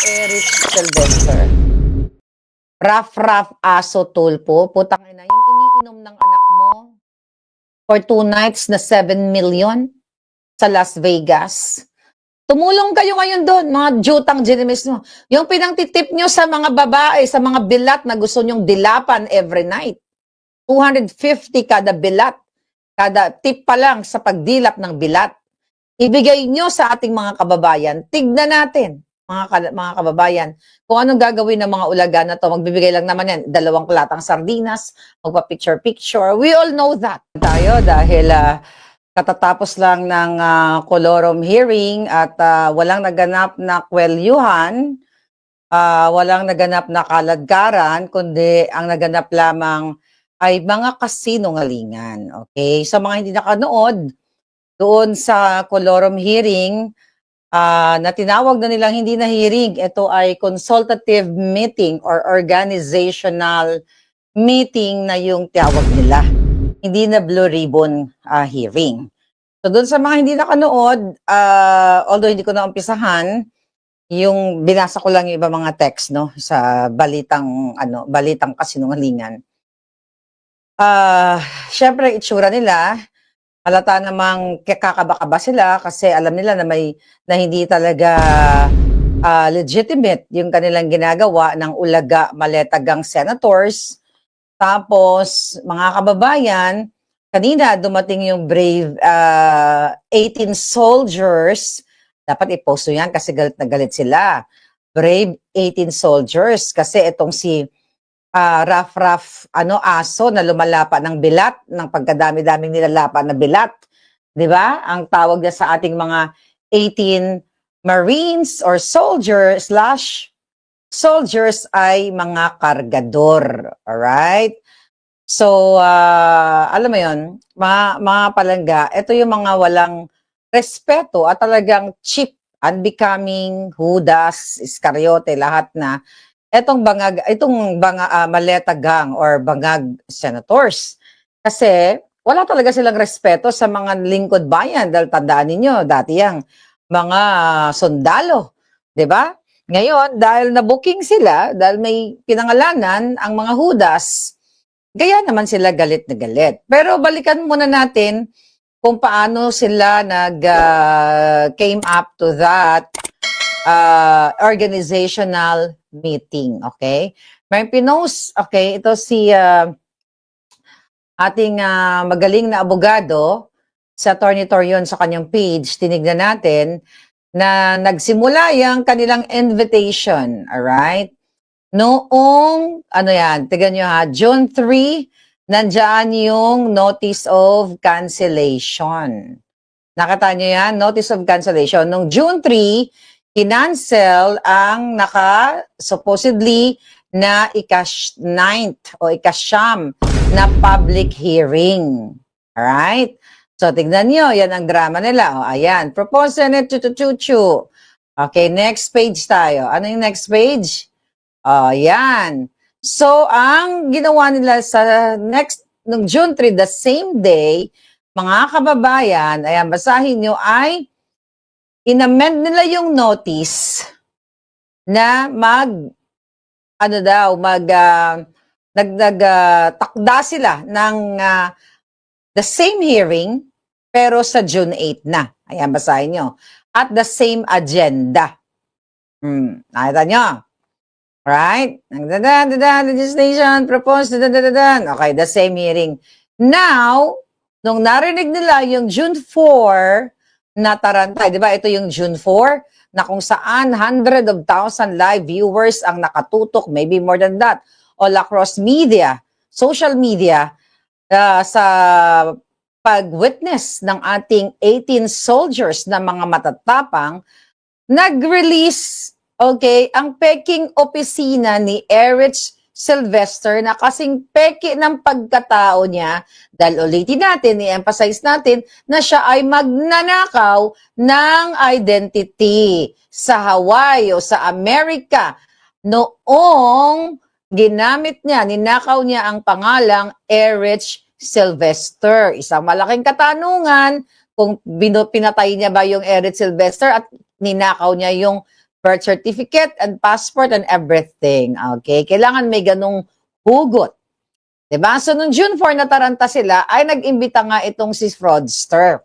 Eric Sylvester. Rough aso tulpo. Putang ina, yung iniinom ng anak mo for 2 nights na 7 million sa Las Vegas. Tumulong kayo ngayon doon, mga jutang genimis mo. Yung pinangtitip nyo sa mga babae, sa mga bilat na gusto nyong dilapan every night. 250 kada bilat. Kada tip pa lang sa pagdilap ng bilat. Ibigay nyo sa ating mga kababayan. Tignan natin, mga kababayan, kung anong gagawin ng mga ulaga na to. Magbibigay lang naman yan, 2 latang sardinas, magpa-picture-picture. We all know that. Tayo dahil katatapos lang ng Colorum hearing at walang naganap na kwelyuhan, walang naganap na kaladkaran, kundi ang naganap lamang ay mga kasinungalingan. Okay? Sa mga hindi nakanood, doon sa Colorum hearing, na tinawag na nilang hindi na hearing, ito ay consultative meeting or organizational meeting na yung tawag nila. Hindi na Blue Ribbon hearing. So doon sa mga hindi nakanood, although hindi ko na umpisahan, yung binasa ko lang yung iba mga text no sa balitang kasinungalingan. Syempre itsura nila, halata namang kakaba-kaba sila kasi alam nila na hindi talaga legitimate yung kanilang ginagawa ng ulaga maletagang senators. Tapos, mga kababayan, kanina dumating yung brave 18 soldiers. Dapat i-post yan kasi galit na galit sila. Brave 18 soldiers kasi itong si rough aso na lumalapa ng bilat, ng pagkadami-daming nilalapa na bilat. 'Di ba? Ang tawag niya sa ating mga 18 Marines or soldiers ay mga kargador. Alright? So, alam mo yun, mga palangga, ito yung mga walang respeto at talagang cheap, unbecoming, Judas, Iscariote, lahat na itong maleta gang or bangag senators. Kasi wala talaga silang respeto sa mga lingkod bayan dahil tandaan ninyo, dati yang mga sundalo, 'di ba? Ngayon, dahil na-booking sila, dahil may pinangalanan ang mga Judas, gaya naman sila galit na galit. Pero balikan muna natin kung paano sila came up to that organizational meeting, okay? May pinost, okay, ito si ating magaling na abogado sa Attorney Torion sa kanyang page, tinignan natin na nagsimula yung kanilang invitation, alright? Noong, tignan nyo ha, June 3, nandyan yung notice of cancellation. Nakita nyo yan? Notice of cancellation. Noong June 3, kinancel ang supposedly na ika-9th o ika-9 na public hearing. Alright? So, tignan nyo, yan ang drama nila. O, ayan. Proposed Senate chuchu. Okay, next page tayo. Ano yung next page? Yan. So, ang ginawa nila sa nung June 3, the same day, mga kababayan, ayan, basahin nyo, ay in-amend nila yung notice na takda sila ng the same hearing, pero sa June 8 na. Ayan, basahin nyo. At the same agenda. Nakita nyo? Right? Legislation proposed. Okay, the same hearing. Now, nung narinig nila yung June 4 na tarantay, di ba? Ito yung June 4 na kung saan 100,000 live viewers ang nakatutok, maybe more than that, all across media, social media, sa pag-witness ng ating 18 soldiers na mga matatapang, nag-release, okay, ang peking opisina ni Eric Sylvester na kasing peke ng pagkatao niya, dahil ulitin natin, i-emphasize natin na siya ay magnanakaw ng identity sa Hawaii o sa Amerika. Noong ginamit niya, ninakaw niya ang pangalang Eric Sylvester. Isang malaking katanungan kung pinatay niya ba yung Eric Sylvester at ninakaw niya yung birth certificate and passport and everything. Okay? Kailangan may ganong hugot. Diba? So, nung June 4 nataranta sila, ay nag-imbita nga itong si fraudster.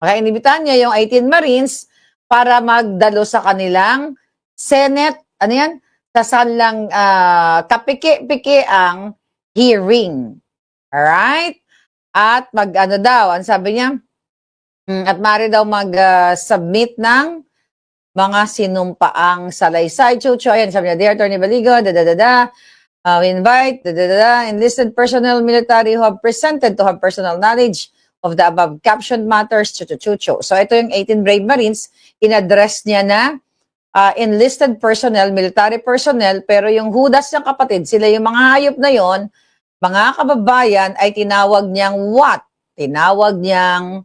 Okay, inibitahan niya yung 18 Marines para magdalo sa kanilang Senate, ano yan? Sasanlang kapiki-piki ang hearing. Alright? At mag-ano daw, ang sabi niya, at maaari daw mag-submit ng mga sinumpaang salaysay. Chucho, ayan, sabi niya, Dear Attorney Baligo, we invite enlisted personnel military who have presented to have personal knowledge of the above captioned matters. Chucho. So ito yung 18 Brave Marines, in-address niya na enlisted personnel, military personnel, pero yung hudas ng kapatid, sila yung mga hayop na yon, mga kababayan, ay tinawag niyang what? Tinawag niyang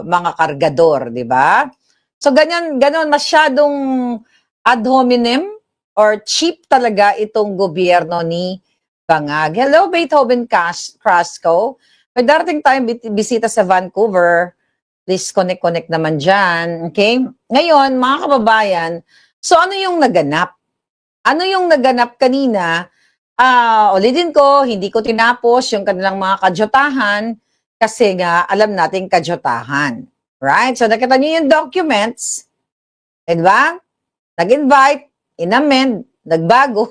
mga kargador, di ba? So ganon, masyadong ad hominem or cheap talaga itong gobyerno ni Bangag. Hello, Beethoven Crasco. May darating tayong bisita sa Vancouver. Please connect naman dyan. Okay? Ngayon, mga kababayan, so ano yung naganap? Ano yung naganap kanina? Ulitin ko, hindi ko tinapos yung kanilang mga kadyotahan kasi nga alam natin kadyotahan. Right? So nakita niyo yung documents. Diba? Nag-invite, inamend, nagbago.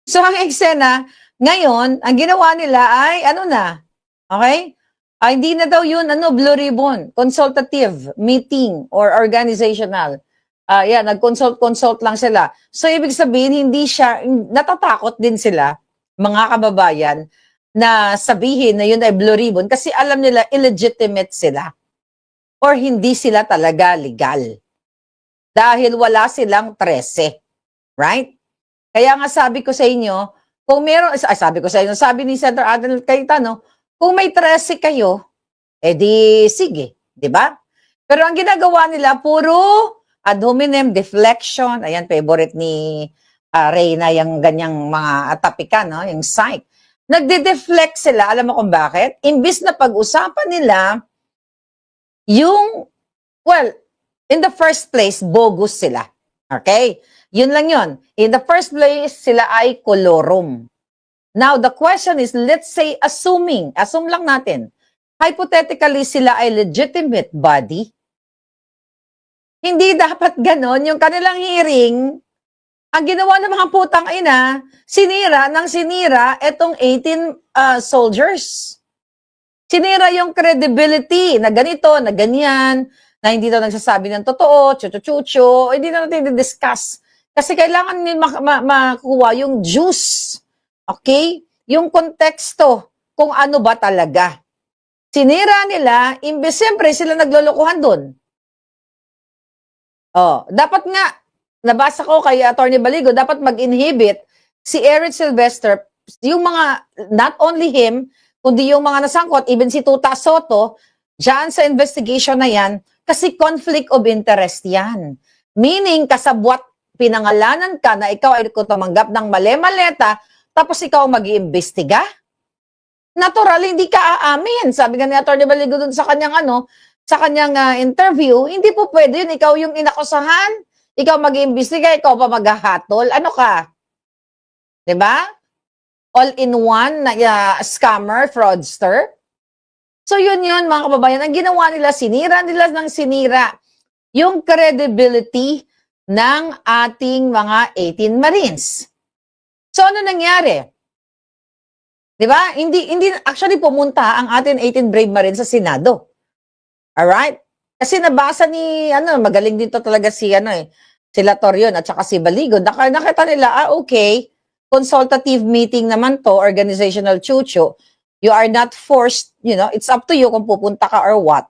So, ang eksena, ngayon, ang ginawa nila ay, ano na, okay? Hindi na daw yun, blue ribbon, consultative meeting or organizational. Nag-consult lang sila. So, ibig sabihin, natatakot din sila, mga kababayan, na sabihin na yun ay blue ribbon kasi alam nila illegitimate sila or hindi sila talaga legal. Dahil wala silang 13. Right? Kaya nga sabi ko sa inyo, kung meron, sabi ni Senator Adan Cayetano, kung may 13 kayo, edi sige, di ba? Pero ang ginagawa nila, puro ad hominem, deflection, ayan, favorite ni Reyna, yung ganyang mga atapikan, no? Yung psych. Nagde-deflect sila, alam mo kung bakit? Imbis na pag-usapan nila, in the first place, bogus sila. Okay? Yun lang yun. In the first place, sila ay kolorum. Now, the question is, let's say, assume lang natin, hypothetically, sila ay legitimate body. Hindi dapat ganon. Yung kanilang hearing, ang ginawa ng mga putang ina, sinira itong 18 soldiers. Sinira yung credibility na ganito, na ganyan, na hindi daw nagsasabi ng totoo, chucho, hindi na natin discuss. Kasi kailangan makuha yung juice. Okay? Yung konteksto kung ano ba talaga. Sinira nila, imbes siyempre sila naglolokohan doon. Dapat nga, nabasa ko kay Attorney Baligo, dapat mag-inhibit si Eric Sylvester, yung mga, not only him, kundi yung mga nasangkot, even si Tuta Soto, dyan sa investigation na yan, kasi conflict of interest yan. Meaning, kasabwat pinangalanan ka na ikaw ay tumanggap ng mali-maleta, tapos ikaw mag-iimbestiga? Natural, hindi ka aamin. Sabi nga ni Atty. Baligo dun sa kanyang interview, hindi po pwede yun. Ikaw yung inakusahan, ikaw mag-iimbestiga, ikaw pa maghahatol. Ano ka? Diba? All-in-one na scammer, fraudster. So yun mga kababayan, ang ginawa nila, sinira ng sinira yung credibility ng ating mga 18 Marines. So ano nangyari? 'Di ba? Hindi actually pumunta ang ating 18 Brave Marines sa Senado. Alright? Kasi nabasa ni magaling dito talaga si sila Torion at saka si Baligo. Nakita nila, okay, consultative meeting naman to, organizational chucho. You are not forced, it's up to you kung pupunta ka or what.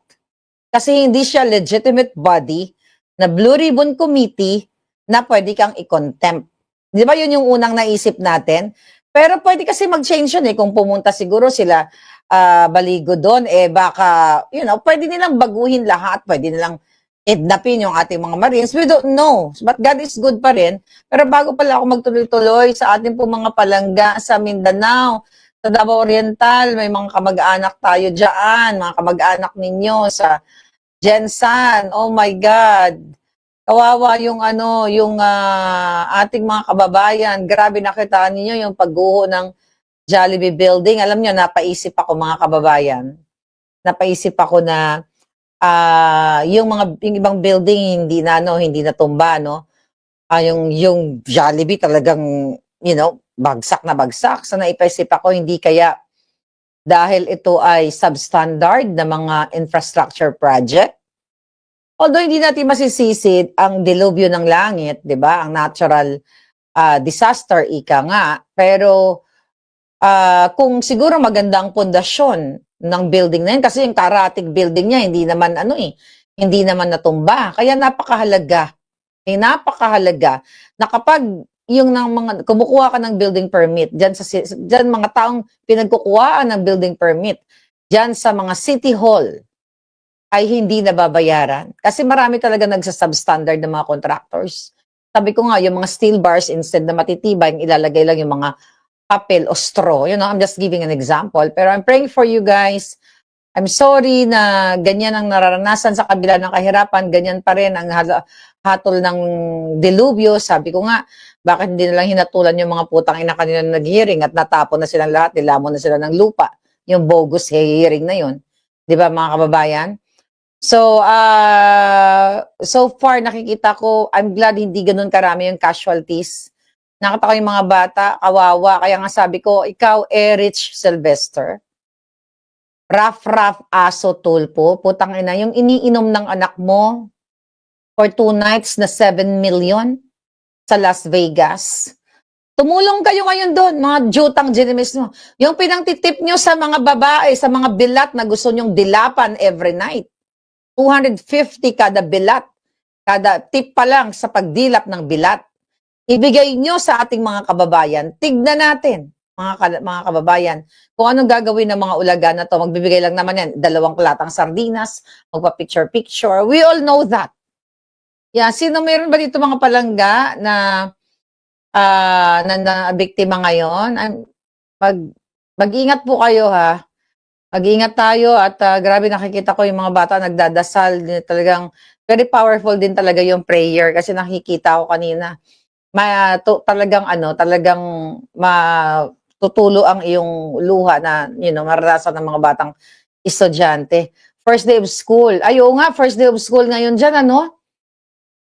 Kasi hindi siya legitimate body na Blue Ribbon Committee na pwede kang i-contempt. Di ba yun yung unang naisip natin? Pero pwede kasi mag-change yun kung pumunta siguro sila Baligo doon, baka, pwede nilang baguhin lahat, pwede nilang kidnapin yung ating mga Marines. We don't know. But God is good pa rin. Pero bago pala ako magtuloy-tuloy sa ating po mga palangga sa Mindanao, sa Davao Oriental, may mga kamag-anak tayo dyan, mga kamag-anak ninyo sa Jensan. Oh my God. Kawawa yung ano, yung ating mga kababayan. Grabe, nakita ninyo yung pagguho ng Jollibee building. Alam niyo, napaisip ako mga kababayan. Napaisip ako na yung ibang building hindi na ano, hindi natumba, no. Yung Jollibee talagang, bagsak na bagsak. So napaisip ako, hindi kaya dahil ito ay substandard na mga infrastructure project. Although hindi natin masisisid ang dilubyo ng langit, 'di ba? Ang natural disaster ika nga, pero kung siguro maganda ang pundasyon ng building na yun, kasi yung karatig building niya hindi naman hindi naman natumba. Kaya napakahalaga na kapag yung ng mga kumukuha ka ng building permit diyan mga taong pinagkukuhaan ng building permit diyan sa mga city hall ay hindi nababayaran. Kasi marami talaga nagsasubstandard ng mga contractors. Sabi ko nga, yung mga steel bars, instead na matitibay, ilalagay lang yung mga papel o straw. I'm just giving an example. Pero I'm praying for you guys. I'm sorry na ganyan ang nararanasan sa kabila ng kahirapan. Ganyan pa rin ang hatol ng dilubyo. Sabi ko nga, bakit hindi nalang hinatulan yung mga putang ina kanila na nag-hearing at natapon na silang lahat, nilamon na sila ng lupa. Yung bogus hearing na yun. Di ba mga kababayan? So, so far nakikita ko, I'm glad hindi ganun karami yung casualties. Nakita ko yung mga bata, kawawa. Kaya nga sabi ko, ikaw, Erich Sylvester, rough aso tulpo, putang ina, yung iniinom ng anak mo for 2 nights na 7 million sa Las Vegas. Tumulong kayo ngayon doon, mga jutang genimis mo. Yung pinangtitip nyo sa mga babae, sa mga bilat na gusto nyong dilapan every night. 250 kada bilat. Kada tip pa lang sa pagdilap ng bilat. Ibigay nyo sa ating mga kababayan. Tignan natin, mga kababayan, kung anong gagawin ng mga ulaga na to. Magbibigay lang naman yan, 2 latang sardinas, magpa-picture-picture. We all know that. Yeah, sino meron ba dito mga palangga na biktima ngayon? Mag-ingat po kayo, ha. Mag-ingat tayo at grabe nakikita ko yung mga bata nagdadasal, talagang very powerful din talaga yung prayer kasi nakikita ko kanina. Talagang matutulo ang iyong luha na maranasan ng mga batang estudyante. First day of school. Ayo nga, first day of school ngayon diyan, ano?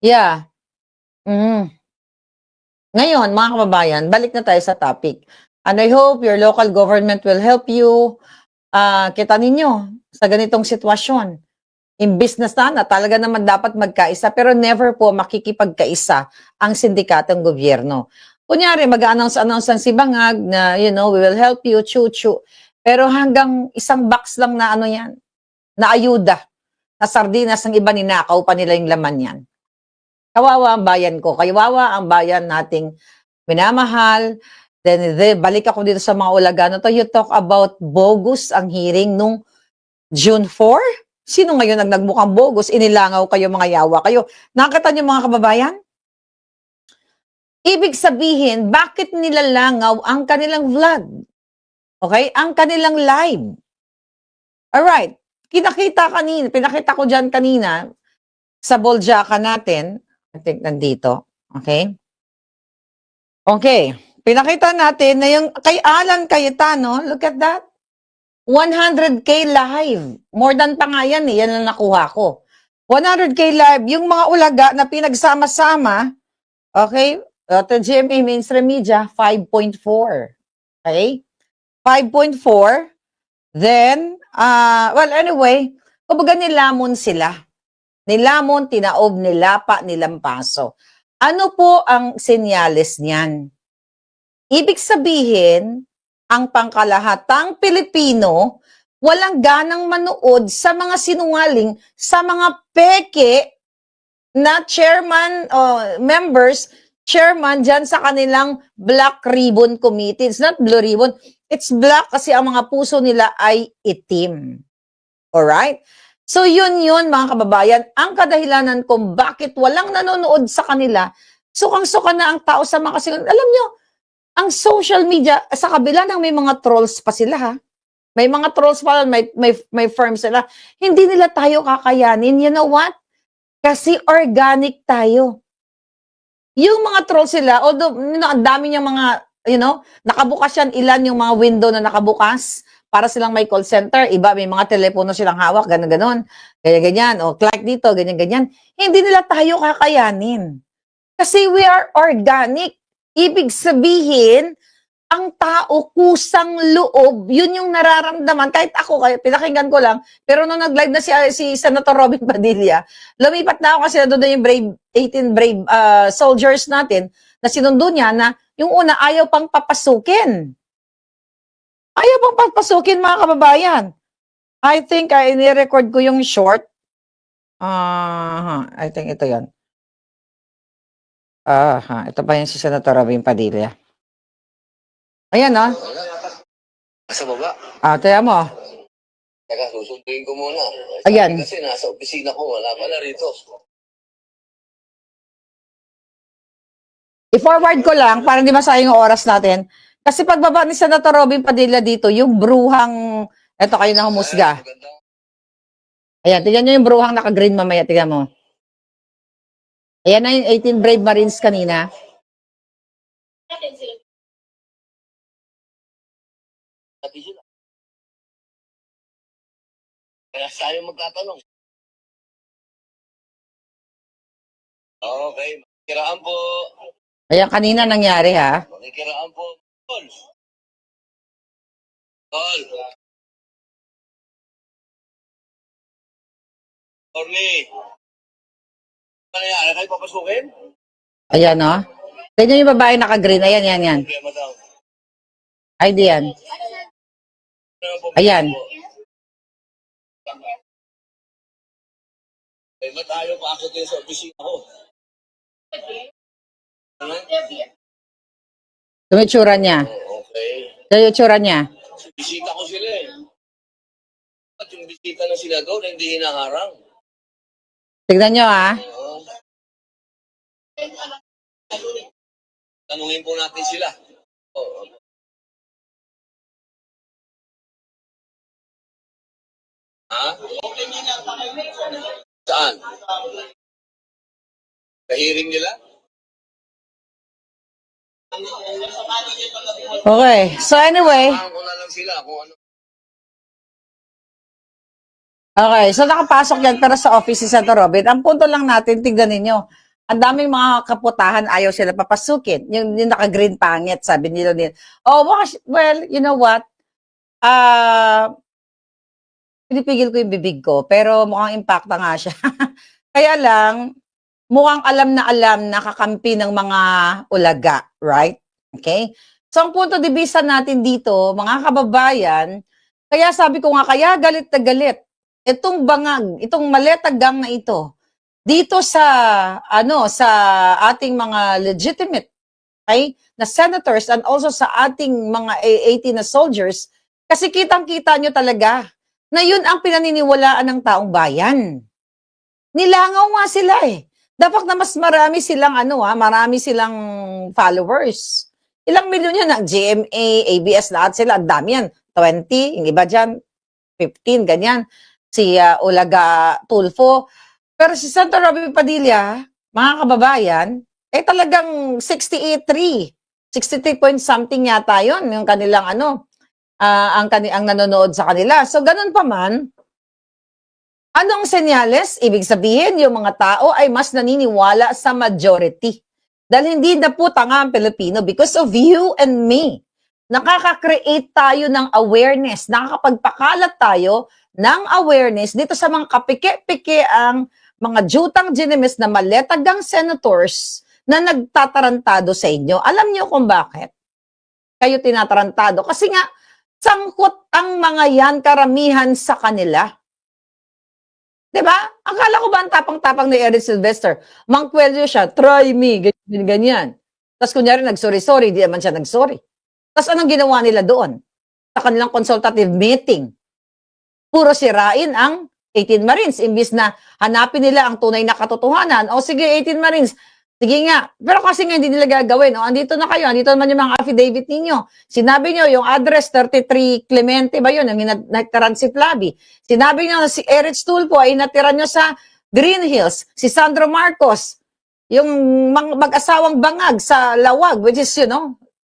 Yeah. Ngayon, mga kababayan, balik na tayo sa topic. And I hope your local government will help you. Kita ninyo, sa ganitong sitwasyon, imbis na sana talaga naman dapat magkaisa, pero never po makikipagkaisa ang sindikatong gobyerno. Kunyari, mag-announce ang sibangag na, we will help you, chu-chu. Pero hanggang isang box lang na yan, na ayuda, na sardinas, ang iba ninakaw pa nila yung laman yan. Kawawa ang bayan ko, kawawa ang bayan nating minamahal. Then balik ako dito sa mga ulaga na to. You talk about bogus ang hearing nung June 4? Sino ngayon ang nagmukhang bogus? Inilangaw kayo, mga yawa kayo. Nakita niyo mga kababayan? Ibig sabihin, bakit nilalangaw ang kanilang vlog? Okay? Ang kanilang live. Alright. Pinakita ko dyan kanina sa Boljaka natin. I think nandito. Okay? Okay. Pinakita natin na yung kay Alan Cayetano, look at that. 100K live. More than pa nga yan eh. Yan ang nakuha ko. 100K live. Yung mga ulaga na pinagsama-sama, okay, to GMA Mainstream Media, 5.4. Okay? 5.4. Then, well, anyway, kumbaga nilamon sila. Nilamon, tinaob, nilapa, nilampaso. Ano po ang senyales niyan? Ibig sabihin, ang pangkalahatang Pilipino, walang ganang manood sa mga sinungaling, sa mga peke na chairman members, chairman dyan sa kanilang Black Ribbon Committee. It's not Blue Ribbon, it's black kasi ang mga puso nila ay itim. Alright? So yun mga kababayan, ang kadahilanan kung bakit walang nanonood sa kanila, sukang-suka na ang tao sa mga sinungaling. Alam nyo, ang social media, sa kabila ng may mga trolls pa sila, ha? May mga trolls pa, may firm sila. Hindi nila tayo kakayanin. You know what? Kasi organic tayo. Yung mga trolls sila, although ang dami niyang mga, nakabukas yan, ilan yung mga window na nakabukas para silang may call center. Iba, may mga telepono silang hawak, ganun-ganon. Ganyan-ganyan. O, Clark dito, ganyan-ganyan. Hindi nila tayo kakayanin. Kasi we are organic. Ibig sabihin, ang tao kusang loob, yun yung nararamdaman. Kahit ako, pinakinggan ko lang, pero nung nag-live na si Senator Robin Padilla, lumipat na ako kasi doon na yung 18 brave soldiers natin, na sinundo niya na yung una, ayaw pang papasukin. Ayaw pang papasukin, mga kababayan. I think, ini-record ko yung short. I think ito yan. Ito pa yung si Senator Robin Padilla. Ayan, no? Nasa baba. Taya mo. Teka, susunduin ko muna. Ayan. Kasi nasa opisina ko, wala pala rito. I-forward ko lang para hindi masayang yung oras natin. Kasi pagbaba ni Senator Robin Padilla dito, yung bruhang, eto kayo na humusga. Ayan, tignan nyo yung bruhang naka-green mamaya, tignan mo. Ayan na yung 18 Brave Marines kanina. Pati sila. Kaya tayo magtatanong. Okay, makikiraan po. Ayan, kanina nangyari ha. Makikiraan po. Tol. Tol. Torni. Ano yan? Ano kayo papasukin? Ayan, no? Tignan yung babae naka-green. Ayan, yan. Problema daw. Ay, di yan. Ano ang problema Ayan. po? Eh, ba't ayaw paakit din sa opisina ko? Ano? Ito yung itsura niya. Okay. Ito yung itsura niya. Bisita ko sila eh. At yung bisita na sila doon, hindi hinaharang. Tignan nyo ha. Oo. Tanungin po natin sila. Oo. Ha? Saan? Kahiring nila? Okay. So anyway, Tanungin ko na lang sila kung ano. okay. So nakapasok yan pero sa office si Senator Robin. Ang punto lang natin, tignan ninyo. Ang daming mga kaputahan, ayaw sila papasukin. Yung naka-green pangit, sabi nila. Oh, well, you know what? Pinipigil ko yung bibig ko, pero mukhang impacta nga siya. Kaya lang, mukhang alam na kakampi ng mga ulaga, right? Okay? So, ang punto de vista natin dito, mga kababayan, kaya sabi ko nga, kaya galit na galit. Itong bangag, itong maletagang na ito, dito sa, sa ating mga legitimate, okay, na senators and also sa ating mga 18 na soldiers, kasi kitang-kita nyo talaga na yun ang pinaniniwalaan ng taong bayan. Nilangaw nga sila eh. Dapat na mas marami silang marami silang followers. Ilang milyon yan, GMA, ABS, lahat sila, ang dami yan. 20, yung iba dyan, 15, ganyan. Si Ulaga Tulfo. Pero si Senator Robin Padilla, mga kababayan, talagang 63 point something yata yun, yung kanilang ang nanonood sa kanila. So, ganun pa man, anong senyales? Ibig sabihin, yung mga tao ay mas naniniwala sa majority. Dahil hindi na po tanga ang Pilipino because of you and me. Nakaka-create tayo ng awareness, nakakapagpakalat tayo ng awareness dito sa mga kapike-pike ang mga jutang ginimis na maletagang senators na nagtatarantado sa inyo. Alam niyo kung bakit kayo tinatarantado? Kasi nga, sangkot ang mga yan karamihan sa kanila. Diba? Akala ko ba ang tapang-tapang ni Eric Sylvester? Mangkwelyo siya, try me, ganyan. Tapos kunyari nag-sorry-sorry, di naman siya nag-sorry. Tapos anong ginawa nila doon? Sa kanilang consultative meeting. Puro sirain ang 18 Marines. Imbis na hanapin nila ang tunay na katotohanan. O sige, 18 Marines, sige nga. Pero kasi nga hindi nila gagawin. O, andito na kayo. Andito naman yung mga affidavit ninyo. Sinabi nyo, yung address 33 Clemente ba yun? Yung natiran si Flavi. Sinabi nyo na si Eric Tulfo ay natiran nyo sa Green Hills, si Sandro Marcos, yung mag-asawang bangag sa Lawag, which is,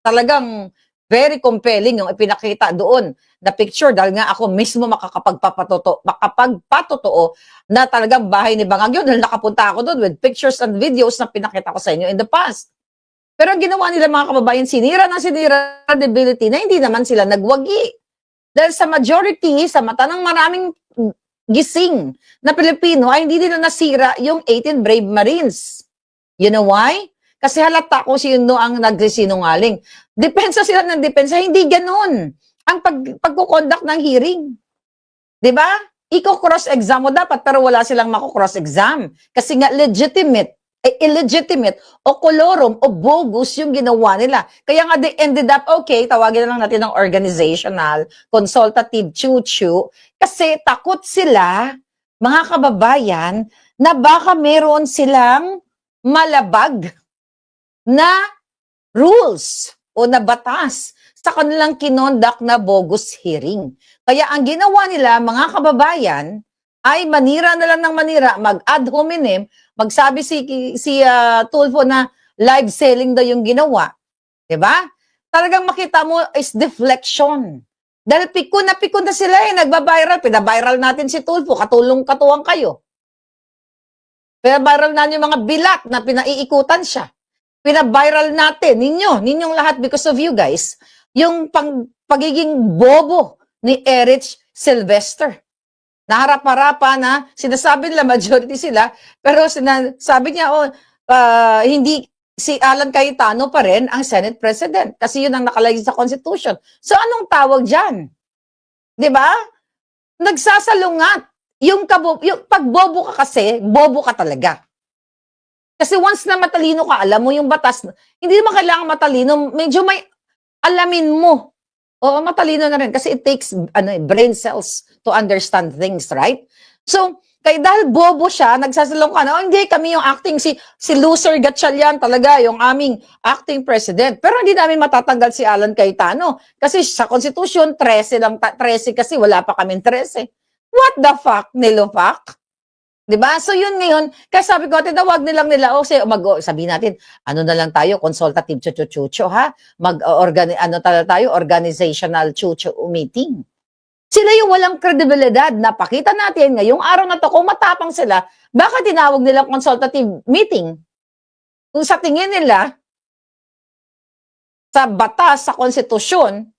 talagang very compelling yung ipinakita doon na picture dahil nga ako mismo makapagpatotoo na talagang bahay ni Bangag yun dahil nakapunta ako doon with pictures and videos na pinakita ko sa inyo in the past. Pero ang ginawa nila mga kababayan, sinira credibility na hindi naman sila nagwagi. Dahil sa majority, sa mata ng maraming gising na Pilipino ay hindi nila nasira yung 18 Brave Marines. You know why? Kasi halata kung sino ang nagsisinungaling. Depensa sila ng depensa, hindi ganun ang pagkukonduct ng hearing. 'Di ba? Iko-cross-exam mo dapat pero wala silang mako-cross-exam. Kasi nga illegitimate o kolorum o bogus yung ginawa nila. Kaya nga they ended up, okay, tawagin na lang natin ng organizational, consultative, chuchu, kasi takot sila, mga kababayan, na baka meron silang malabag na rules o na batas sa kanilang kinondak na bogus hearing. Kaya ang ginawa nila, mga kababayan, ay manira na lang ng manira, mag-ad hominem, magsabi si Tulfo na live selling daw yung ginawa. 'Di ba? Talagang makita mo is deflection. Dahil pikon na sila nagba-viral. Pina-viral natin si Tulfo, katuwang kayo. Pina-viral na yung mga bilat na pinaiikutan siya. Pina-viral natin, ninyong lahat because of you guys, yung pagiging bobo ni Erich Sylvester. Naharap-harapan na sinasabi nila majority sila, pero sinasabi niya, hindi si Alan Cayetano pa rin ang Senate President kasi yun ang nakalagay sa Constitution. So anong tawag dyan? 'Di ba? Nagsasalungat. Yung pag bobo ka kasi, bobo ka talaga. Kasi once na matalino ka, alam mo yung batas, hindi naman kailangan matalino, medyo may alamin mo. Oo, matalino na rin kasi it takes brain cells to understand things, right? So, dahil bobo siya, nagsasalong ka na, hindi, kami yung acting, si loser Gatchalian talaga, yung aming acting president. Pero hindi namin matatanggal si Alan Cayetano. Kasi sa Constitution, 13 lang, 13 kasi wala pa kaming 13. What the fuck, Nilofac? Diba? So yun ngayon, kaya sabi ko, tinawag nilang nila, sabihin natin, ano na lang tayo, consultative chuchu ha? Tayo, organizational chuchu meeting. Sila yung walang kredibilidad. Napakita natin ngayong araw na to, kung matapang sila, baka tinawag nilang consultative meeting? Kung sa tingin nila, sa batas, sa konstitusyon,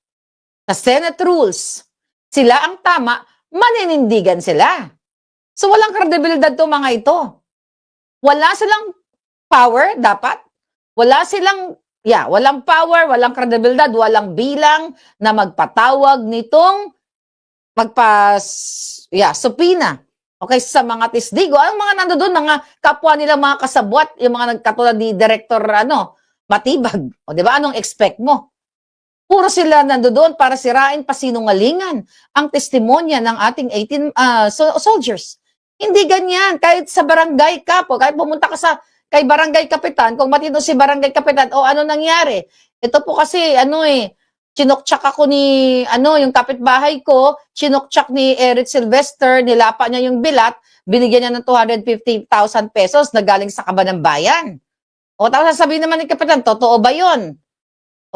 sa Senate rules, sila ang tama, maninindigan sila. So walang kredibilidad to mga ito. Wala silang power dapat. Walang power, walang kredibilidad, walang bilang na magpatawag nitong subpoena. Okay, sa mga tisdigo, ang mga nandoon, mga kapwa nila, mga kasabwat, yung mga katulad ni Director Matibag. O di ba, anong expect mo? Puro sila nandoon para sirain, pasinungalingan ang testimonya ng ating 18 soldiers. Hindi ganyan. Kahit sa barangay ka po, kahit pumunta ka kay barangay kapitan, kung matino si barangay kapitan, ano nangyari? Ito po kasi, chinokchak ako ni, yung kapitbahay ko, chinokchak ni Erich Sylvester, nilapa niya yung bilat, binigyan niya ng 250,000 pesos na galing sa Kaban ng Bayan. Tapos sasabihin naman ni kapitan, totoo ba yun?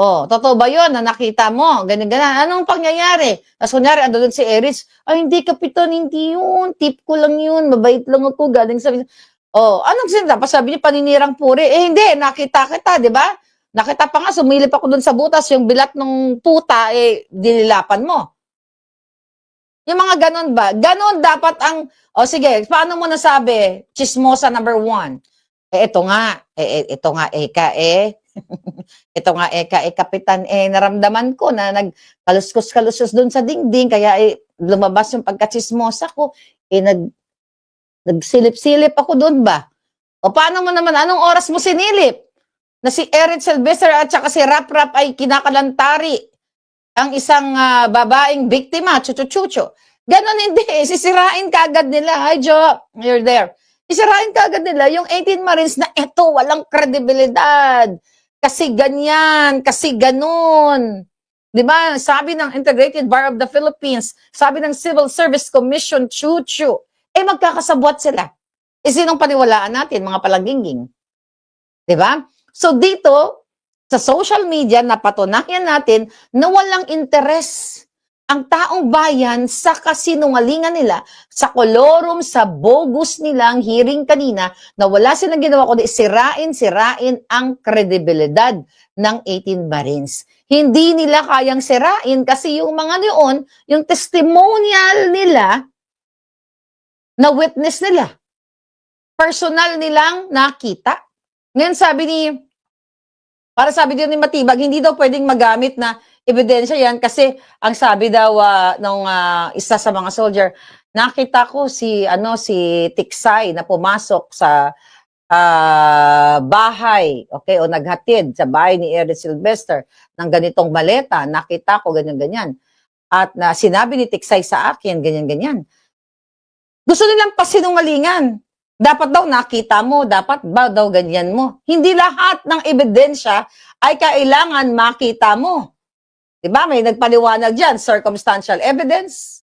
Totoo ba yun na nakita mo? Ganyan. Anong pangyayari? Tapos kunyari, andun si Erich, hindi kapitan, hindi yun. Tip ko lang yun. Mabait lang ako. Galing sa... anong sinabi? Sabi niya, paninirang puri. Hindi, nakita kita, di ba? Nakita pa nga, sumilip ako dun sa butas, yung bilat ng puta, dinilapan mo. Yung mga ganon ba? Ganon dapat ang... sige, paano mo nasabi? Chismosa number 1. Ito nga, ito nga, kapitan, naramdaman ko na nagkaluskos-kaluskos doon sa dingding, kaya lumabas yung pagkachismosa ko, nagsilip-silip ako doon ba? Paano mo naman, anong oras mo sinilip? Na si Erich Sylvester at saka si Rap ay kinakalantari ang isang babaeng biktima, chuchu-chuchu. Ganon hindi, sisirain kaagad nila. Hi, Joe, you're there. Isirain kaagad nila yung 18 Marines na eto, walang kredibilidad. Kasi ganyan, kasi ganun. Di ba? Sabi ng Integrated Bar of the Philippines, sabi ng Civil Service Commission, chuchu. Magkakasabwat sila. Sinong paniwalaan natin, mga palagingging? 'Di ba? So dito, sa social media, napatunayan natin na walang interes ang taong bayan sa kasinungalingan nila, sa kolorum, sa bogus nilang hearing kanina, na wala silang ginawa kundi sirain ang kredibilidad ng 18 Marines. Hindi nila kayang sirain kasi yung mga noon, yung testimonial nila, na witness nila, personal nilang nakita. Ngayon para sabi din ni Matibag, hindi daw pwedeng magamit na ebidensya yan kasi ang sabi daw nung isa sa mga soldier, nakita ko si Tiksay na pumasok sa bahay, okay, o naghatid sa bahay ni Eric Sylvester ng ganitong maleta, nakita ko ganyan-ganyan. At na sinabi ni Tiksay sa akin, ganyan-ganyan. Gusto nilang pasinungalingan. Dapat daw nakita mo, dapat ba daw ganyan mo. Hindi lahat ng ebidensya ay kailangan makita mo. Diba? May nagpaliwanag dyan, circumstantial evidence.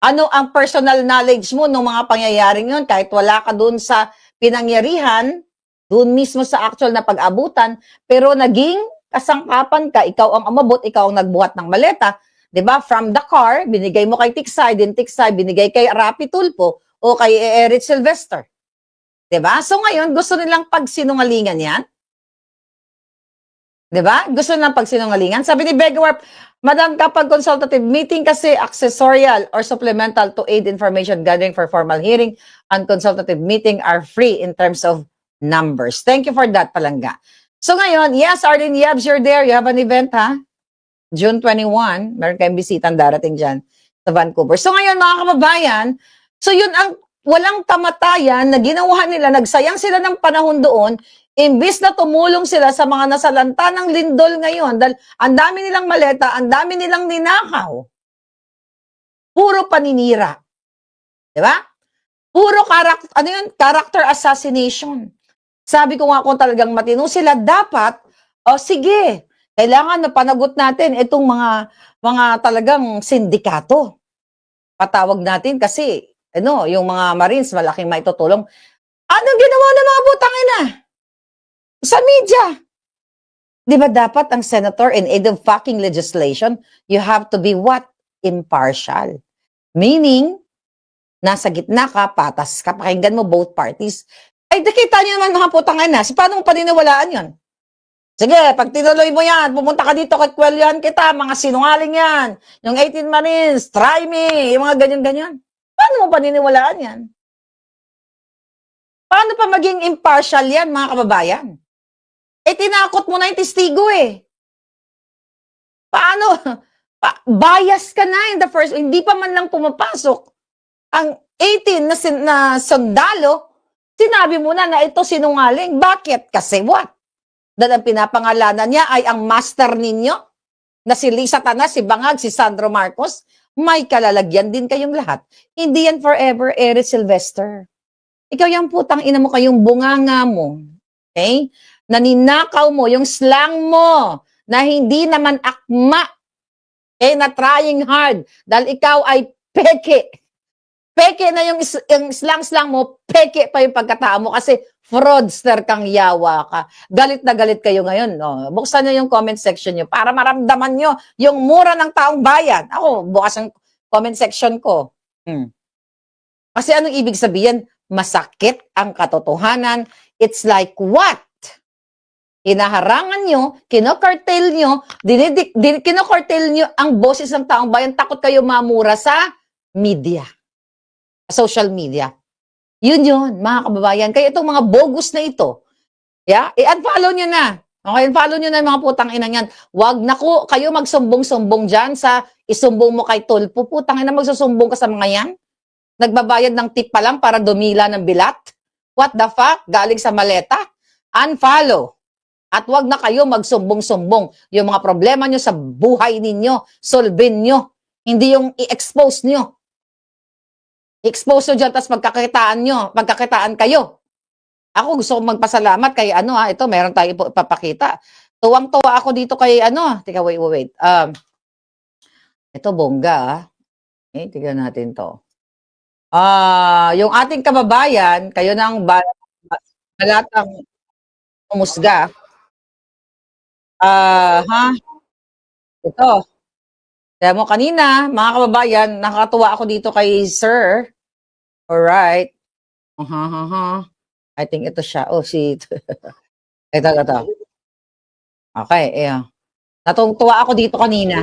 Ano ang personal knowledge mo ng mga pangyayaring yun? Kahit wala ka dun sa pinangyarihan, dun mismo sa actual na pag-abutan, pero naging kasangkapan ka, ikaw ang umabot, ikaw ang nagbuhat ng maleta, 'di ba? From the car, binigay mo kay Tiksay, din Tiksay binigay kay Rapi Tulfo o kay Eric Sylvester. 'Di ba? So ngayon, gusto nilang pagsinungalingan 'yan. 'Di ba? Gusto nilang pagsinungalingan. Sabi ni Begawarp, Madam, kapag consultative meeting kasi accessorial or supplemental to aid information gathering for formal hearing and consultative meeting are free in terms of numbers. Thank you for that, Palangga. So ngayon, yes, Arlene Yabs, you're there. You have an event, ha? June 21, meron kayong bisitang darating dyan sa Vancouver. So ngayon, mga kababayan, so yun ang walang kamatayan na ginawa nila, nagsayang sila ng panahon doon, imbis na tumulong sila sa mga nasalanta ng lindol ngayon, dahil ang dami nilang maleta, ang dami nilang ninakaw. Puro paninira. Di ba? Puro character assassination. Sabi ko nga kung talagang matino sila, dapat, sige, kailangan na panagot natin itong mga talagang sindikato. Patawag natin kasi, yung mga Marines, malaking maitutulong. Anong ginawa ng mga butangina? Sa media. Di ba dapat ang senator in aid of fucking legislation, you have to be what? Impartial. Meaning, nasa gitna ka, patas ka, pakinggan mo both parties. Ay, nakita niyo naman mga putangina, paano mo paniniwalaan yun? Sige, pag tinuloy mo yan, pumunta ka dito, kakwelyahan kita, mga sinungaling yan. Yung 18 Marines, try me, yung mga ganyan-ganyan. Paano mo paniniwalaan yan? Paano pa maging impartial yan, mga kababayan? Tinakot mo na yung testigo eh. Paano? Bias ka na in the first, hindi pa man lang pumapasok. Ang 18 na sundalo, sinabi mo na ito sinungaling. Bakit? Kasi what? Dahil ang pinapangalanan niya ay ang master ninyo, na si Lisa Tanas, si Bangag, si Sandro Marcos, may kalalagyan din kayong lahat. Hindi yan forever, Eric Sylvester. Ikaw yung putang ina mo, kayong bunganga mo. Okay? Naninakaw mo, yung slang mo, na hindi naman akma, na trying hard, dahil ikaw ay peke. Peke na yung slang mo, peke pa yung pagkatao mo kasi fraudster kang yawa ka. Galit na galit kayo ngayon. No? Buksan nyo yung comment section nyo para maramdaman nyo yung mura ng taong bayan. Ako, bukas ang comment section ko. Kasi anong ibig sabihin? Masakit ang katotohanan. It's like what? Hinaharangan nyo, kinokartel nyo, kinokartel nyo ang boses ng taong bayan. Takot kayo mamura sa media. Social media. Yun, mga kababayan. Kaya itong mga bogus na ito, i-unfollow nyo na. Okay, unfollow nyo na yung mga putang ina yan. Wag na kayo magsumbong-sumbong dyan sa isumbong mo kay Tulfo. Putang ina, magsusumbong ka sa mga yan? Nagbabayad ng tip pa lang para dumila ng bilat? What the fuck? Galing sa maleta? Unfollow. At wag na kayo magsumbong-sumbong. Yung mga problema nyo sa buhay ninyo, solvin nyo. Hindi yung i-expose nyo. I-expose nyo dyan, tapos magkakitaan kayo. Ako gusto kong magpasalamat kay ito, meron tayo ipapakita. Tuwang-tuwa ako dito kay teka, wait. Ito, bongga, tignan natin to. Yung ating kababayan, kayo ng balatang umusga. Ha? Ito. Kaya mo kanina, mga kababayan, nakakatuwa ako dito kay Sir. Alright. I think ito siya. Oh, ito. Okay, ayan. Natutuwa ako dito kanina.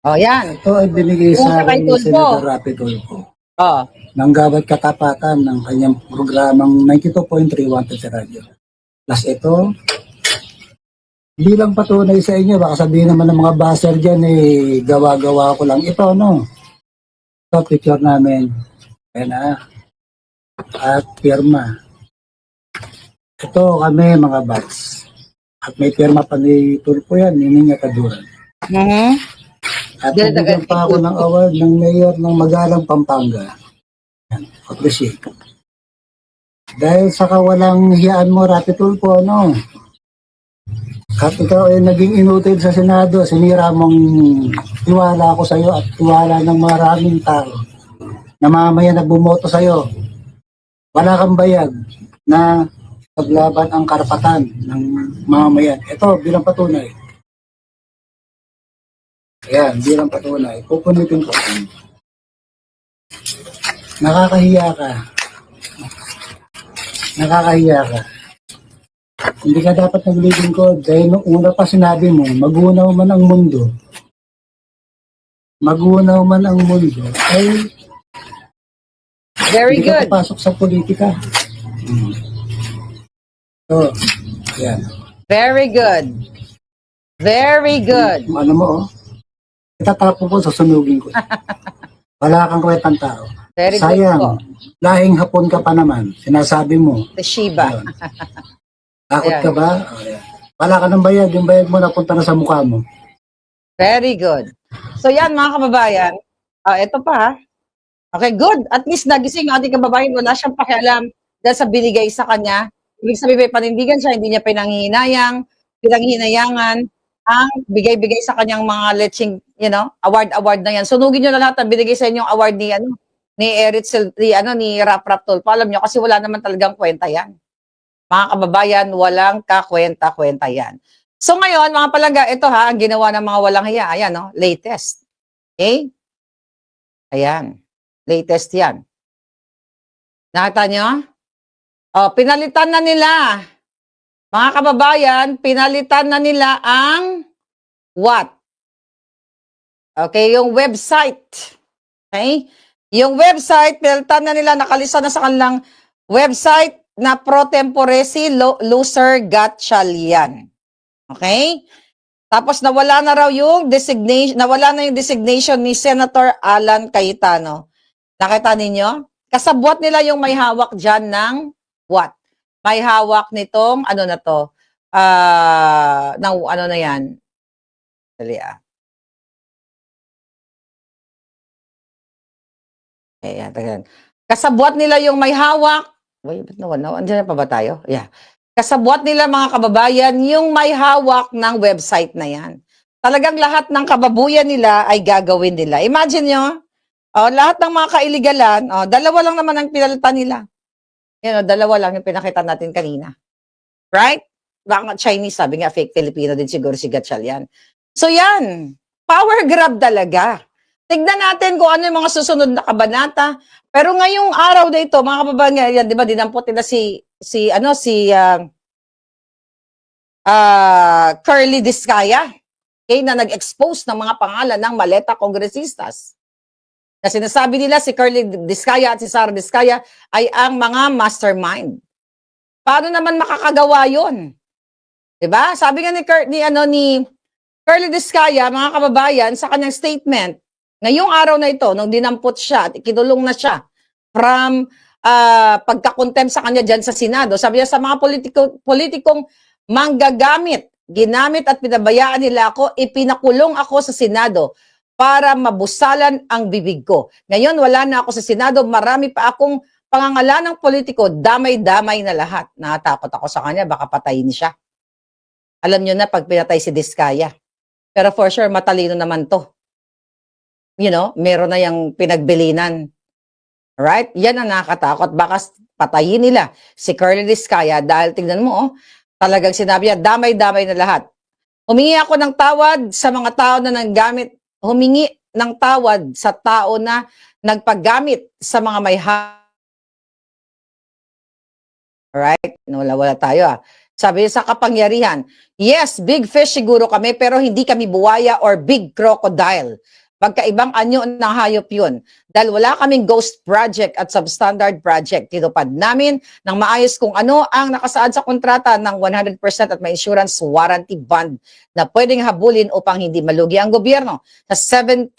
Oh, yan. Ito ay binigay Yung sa kay akin ni Tulfo. Senator Rapi Tulfo Oh, ng Gawad Katapatan ng kanyang programang 92.3 Wanted sa radyo. Plus ito, bilang patunay sa inyo, baka sabihin naman ng mga baser dyan, gawa-gawa ko lang ito, no? Ito, picture namin. Ayan na. At pirma. Ito kami, mga bats. At may pirma pa ni Tulfo yan, ni Ninya Kaduran. At nabigyan pa ako ng award ng mayor ng Magalang, Pampanga. Yan, appreciate. Dahil sa kawalang hiyaan mo, Rapi Tulfo, no? At ikaw ay naging inutil sa Senado, sinira mong tiwala ko sa iyo at tiwala ng maraming tao na mamaya na bumoto sa iyo. Wala kang bayag na paglaban ang karapatan ng mamamayan. Ito, bilang patunay. Ayan, bilang patunay. Pupunitin ko. Nakakahiya ka. Nakakahiya ka. Hindi ka dapat naglilingkod dahil nung una pa sinabi mo, magunaw man ang mundo. Magunaw man ang mundo. Ay, very hindi ka good. papasok sa politika. So, yan. Very good. Very good. Ano mo, oh. Itatapon ko, susunugin ko. Wala kang kwentang tao. Very good po. Sayang, lahing hapon ka pa naman. Sinasabi mo. The Shiba. Ayun. Takot Ayan. ka ba? Oh, yan. Wala ka ng bayad. Yung bayad mo napunta na sa mukha mo. Very good. So yan mga kababayan, ito pa ha. Okay, good. At least nagising ang ating kababayan, wala siyang pakialam dahil sa binigay sa kanya. Ibig sabihin may panindigan siya, hindi niya pinanghihinayangan ang bigay-bigay sa kanyang mga leching, award na yan. Sunugin niyo na lahat ang binigay sa inyong award ni ni Rap Tulfo. Alam niyo kasi wala naman talagang kwenta yan. Mga kababayan, walang kakwenta-kwenta yan. So ngayon, mga palangga, ito ha, ang ginawa ng mga walang hiya. Ayan, no? Latest. Okay? Ayan. Latest yan. Nakita nyo? Pinalitan na nila. Mga kababayan, pinalitan na nila ang what? Okay, yung website. Okay? Yung website, pinalitan na nila, nakalista na sa kanilang website na pro tempore si Loser Gatchalian. Okay? Tapos nawala na raw yung designation ni Senator Alan Cayetano. Nakita ninyo? Kasabwat nila yung may hawak dyan ng what? May hawak nitong ano na to? Ano na yan? Dali Ayan. Kasabwat nila yung may hawak. Wait, ba't nawala? Andiyan pa ba tayo? Yeah. Kasabwat nila mga kababayan yung may hawak ng website na yan. Talagang lahat ng kababuyan nila ay gagawin nila. Imagine nyo, lahat ng mga kailigalan, dalawa lang naman ang pinalitan nila. Yan, dalawa lang yung pinakita natin kanina. Right? Baka Chinese, sabi nga, fake Filipino din siguro si Gatchalian. So yan, power grab talaga. Tignan natin kung ano yung mga susunod na kabanata. Pero ngayong araw na ito, mga kababayan, yan, di ba, dinampot nila si Curly Discaya, okay, na nag-expose ng mga pangalan ng maleta kongresistas. Na sinasabi nila si Curly Discaya at si Sara Discaya ay ang mga mastermind. Paano naman makakagawa yun? Diba? Sabi nga ni Curly Discaya, mga kababayan, sa kanyang statement, ngayong araw na ito, nung dinampot siya at ikinulong na siya from pagkakontem sa kanya dyan sa Senado, sabi niya sa mga politikong manggagamit, ginamit at pinabayaan nila ako, ipinakulong ako sa Senado para mabusalan ang bibig ko. Ngayon, wala na ako sa Senado, marami pa akong pangangalanang politiko, damay-damay na lahat. Natatakot ako sa kanya, baka patayin siya. Alam nyo na pag pinatay si Discaya. Pero for sure, matalino naman to. meron na yung pinagbilinan. Right? Yan ang nakakatakot. Baka patayin nila si Curly Discaya dahil tignan mo, talagang sinabi niya, damay-damay na lahat. Humingi ako ng tawad sa mga tao na humingi ng tawad sa tao na nagpaggamit sa mga may Right? Wala tayo Sabi niya sa kapangyarihan, yes, big fish siguro kami pero hindi kami buwaya or big crocodile. Magkaibang anyo ng hayop yun. Dahil wala kaming ghost project at substandard project. Tinupad namin ng maayos kung ano ang nakasaad sa kontrata ng 100% at may insurance warranty bond na pwedeng habulin upang hindi malugi ang gobyerno. Sa 17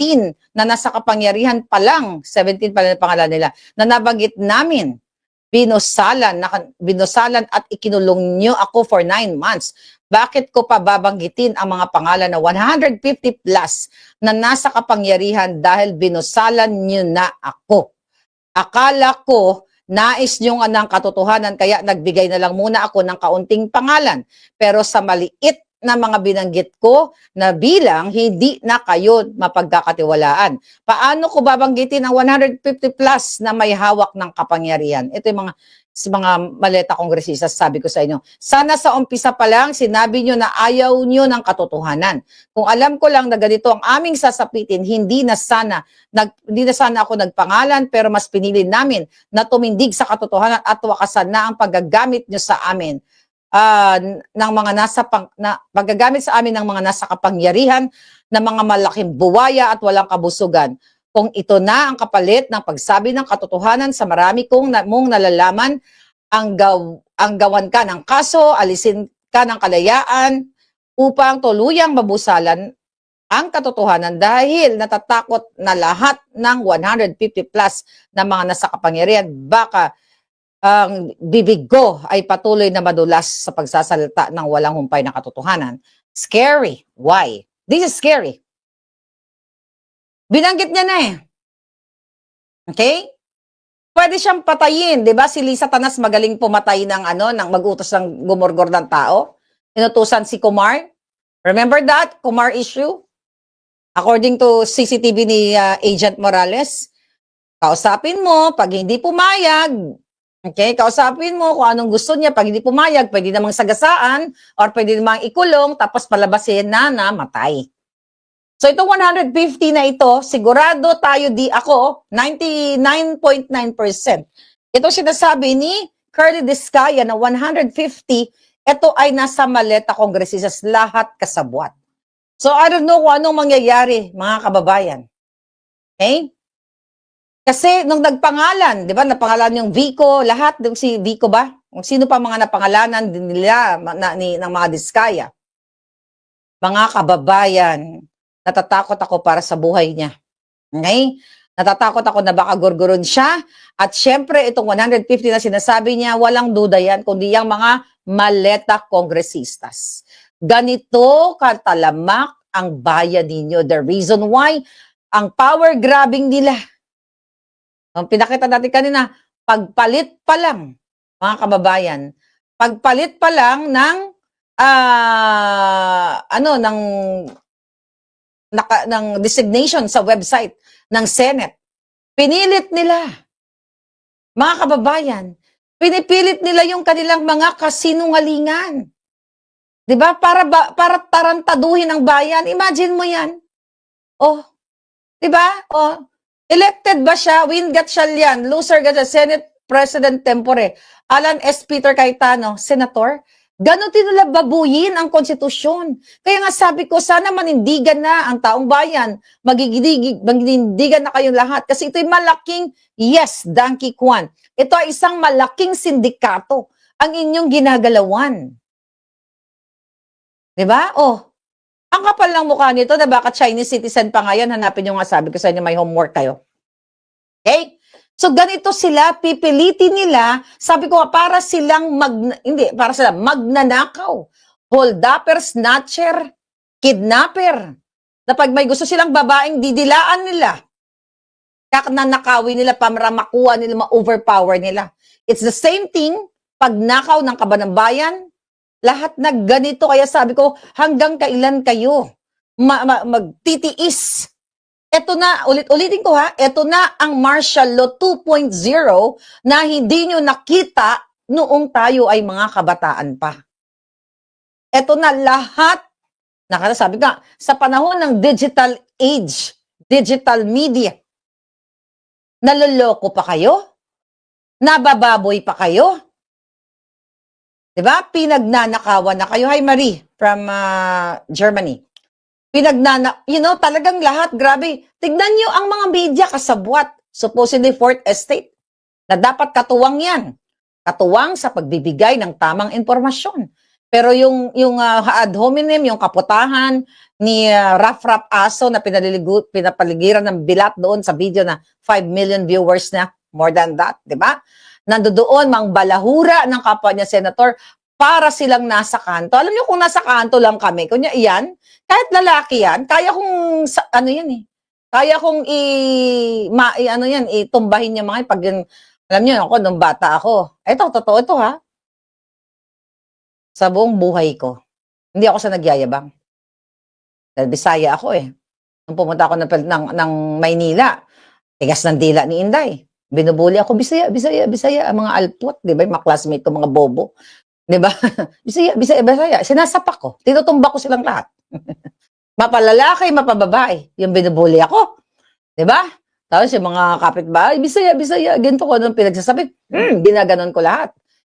na nasa kapangyarihan pa lang, 17 pa lang ang pangalan nila, na nabanggit namin, binusalan at ikinulong nyo ako for 9 months. Bakit ko pa babanggitin ang mga pangalan na 150 plus na nasa kapangyarihan dahil binusalan nyo na ako? Akala ko nais nyo nga ng katotohanan kaya nagbigay na lang muna ako ng kaunting pangalan. Pero sa maliit na mga binanggit ko na bilang, hindi na kayo mapagkakatiwalaan. Paano ko babanggitin ang 150 plus na may hawak ng kapangyarihan? Ito yung mga maleta kongresista, sabi ko sa inyo. Sana sa umpisa pa lang, sinabi nyo na ayaw nyo ng katotohanan. Kung alam ko lang na ganito ang aming sasapitin, hindi na sana ako nagpangalan, pero mas pinili namin na tumindig sa katotohanan at wakasan na ang paggagamit nyo sa amin. Ng mga paggagamit sa amin ng mga nasa kapangyarihan ng mga malaking buwaya at walang kabusugan. Kung ito na ang kapalit ng pagsabi ng katotohanan sa marami mong nalalaman, ang gawan ka ng kaso, alisin ka ng kalayaan upang tuluyang mabusalan ang katotohanan dahil natatakot na lahat ng 150 plus na mga nasa kapangyarihan. Baka ang bibig ko ay patuloy na madulas sa pagsasalita ng walang humpay na katotohanan. Scary. Why? This is scary. Binanggit niya na Okay? Pwede siyang patayin, 'di ba? Si Lisa Tanas magaling pumatay ng ng mag-utos ng gumorgor ng tao. Inutusan si Kumar. Remember that? Kumar issue? According to CCTV ni Agent Morales, kausapin mo, pag hindi pumayag, okay, kausapin mo kung anong gusto niya. Pag hindi pumayag, pwede namang sagasaan or pwede namang ikulong tapos palabasin na namatay. So itong 150 na ito, sigurado tayo ako, 99.9%. Ito sinasabi ni Curly Discaya na 150, ito ay nasa maleta kongresistas lahat kasabwat. So I don't know kung anong mangyayari, mga kababayan. Okay? Kasi nung nagpangalan, di ba, napangalan yung Vico, lahat, si Vico ba? Kung sino pa mga napangalanan din nila ng mga Discaya. Mga kababayan, natatakot ako para sa buhay niya. Okay? Natatakot ako na baka gurgurun siya. At syempre, itong 150 na sinasabi niya, walang duda yan, kundi yung mga maleta kongresistas. Ganito katalamak ang bayan ninyo. The reason why, ang power grabbing nila, ang pinakita natin kanina, pagpalit pa lang, mga kababayan, pagpalit pa lang ng ng designation sa website ng Senate. Pinilit nila. Mga kababayan, pinipilit nila yung kanilang mga kasinungalingan. 'Di ba? Para tarantaduhin ang bayan. Imagine mo 'yan. Oh. 'Di ba? Oh. Elected ba siya? Win Gatchalian, loser Gatchalian, Senate President Tempore, Alan S. Peter Cayetano, Senator. Ganon din nila babuyin ang konstitusyon. Kaya nga sabi ko, sana manindigan na ang taong bayan. Manindigan na kayong lahat. Kasi ito'y malaking, yes, Donkey Kwan. Ito ay isang malaking sindikato ang inyong ginagalawan. Diba? Oh, ang kapal ng mukha nito na baka Chinese citizen pa ngayon, hanapin nyo nga, sabi ko sa inyo, may homework kayo. Okay? So ganito sila, pipilitin nila, sabi ko para silang magnanakaw, hold-upper, snatcher, kidnapper. Na pag may gusto silang babaeng didilaan nila, kaknanakawin nila para makuha nila, ma-overpower nila. It's the same thing, pag nakaw ng kabanang bayan, lahat na ganito. Kaya sabi ko, hanggang kailan kayo magtitiis? Ito na, ulitin ko ha, ito na ang martial law 2.0 na hindi nyo nakita noong tayo ay mga kabataan pa. Ito na lahat, sabi ka, sa panahon ng digital age, digital media, naloloko pa kayo? Nabababoy pa kayo? Diba? Pinagnanakawan na kayo. Hi Marie from Germany. Talagang lahat, grabe. Tignan nyo ang mga media kasabwat, supposedly fourth estate, na dapat katuwang yan. Katuwang sa pagbibigay ng tamang impormasyon. Pero yung ad hominem, yung kaputahan ni Raf Aso na pinapaligiran ng bilat doon sa video na 5 million viewers na, more than that, di ba? Nandoon mang balahura ng kapwa niya senator para silang nasa kanto. Alam niyo kung nasa kanto lang kami, kunya iyan, kahit lalaki yan, kaya kong, kaya kong itumbahin yung mga, pag yun, alam niyo, ako, nung bata ako, ito, totoo ito ha, sa buong buhay ko, hindi ako sa nagyayabang. Dahil Bisaya ako eh. Nung pumunta ako ng Maynila, tigas ng dila ni Inday. Binubuli ako, Bisaya, ang mga alpot, di ba? Yung mga classmate ko, mga bobo. Di ba? Bisaya. Sinasapak ko. Tinutumba ko silang lahat. Mapalalaki, mapababae. Yung binubuli ako. Di ba? Tapos yung mga kapitbahay, Bisaya. Ganito ko nung pinagsasabi. Ginaganon ko lahat.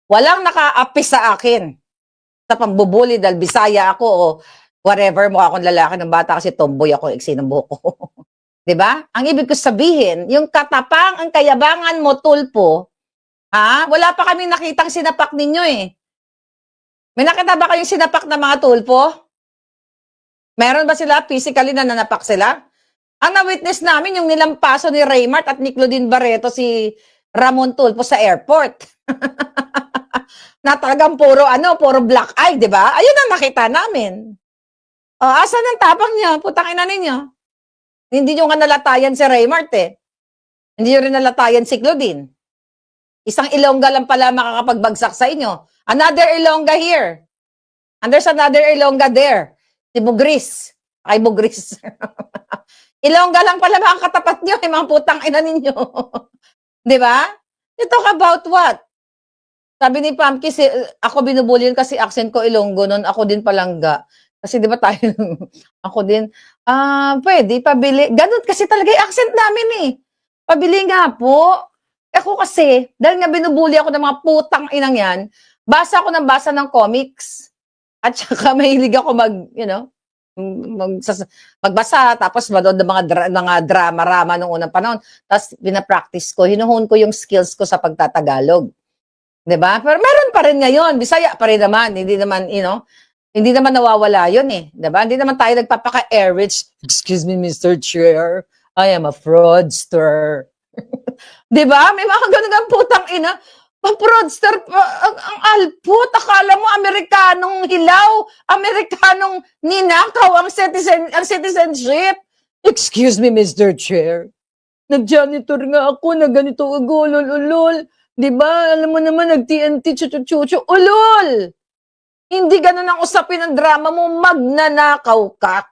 Walang nakaapi sa akin sa pambubuli dahil Bisaya ako o whatever, mukha akong lalaki ng bata kasi tomboy ako, iksi ng buhok ko. Diba? Ang ibig ko sabihin, yung katapang, ang kayabangan mo, tulpo, wala pa kami nakitang sinapak ninyo eh. May nakita ba kayong sinapak na mga tulpo? Meron ba sila physically na nanapak sila? Ang na-witness namin yung nilampaso ni Raymart at ni Claudine Barreto si Ramon Tulfo sa airport. Na talagang puro black eye, di ba? Ayun ang nakita namin. Asan ang tapang niya? Putang ina ninyo. Hindi nyo nga nalatayan si Raymart eh. Hindi nyo rin nalatayan si Claudine. Isang Ilongga lang pala makakapagbagsak sa inyo. Another Ilongga here. And there's another Ilongga there. Si Bugris. Ay, Bugris. Ilongga lang pala makakatapat nyo. Mga putang ina ninyo. Di ba? You talk about what? Sabi ni Pamki, ako binubuli yun kasi accent ko Ilonggo nun. Ako din palangga. Kasi di ba tayo, ako din, pwede, pabili. Ganun kasi talaga yung accent namin eh. Pabili nga po. Ako kasi, dahil nga binubuli ako ng mga putang inang yan, basa ako ng comics. At saka mahilig ako magbasa, tapos manood ng mga drama-rama nung unang panahon. Tapos pinapractice ko, hinuhon ko yung skills ko sa pagtatagalog. Diba? Pero meron pa rin ngayon, Bisaya pa rin naman, hindi naman nawawala yun eh. Diba? Hindi naman tayo nagpapaka-airrich. Excuse me, Mr. Chair. I am a fraudster. Diba? May mga ganun putang ina. Fraudster, ang alput. Akala mo Amerikanong hilaw. Amerikanong ninakaw ang citizenship. Excuse me, Mr. Chair. Nag-janitor nga ako na ganito ulol. Diba? Alam mo naman, nag-TNT, chuchu. Ulol! Hindi ganun ang usapin ng drama mo, magnanakaw ka.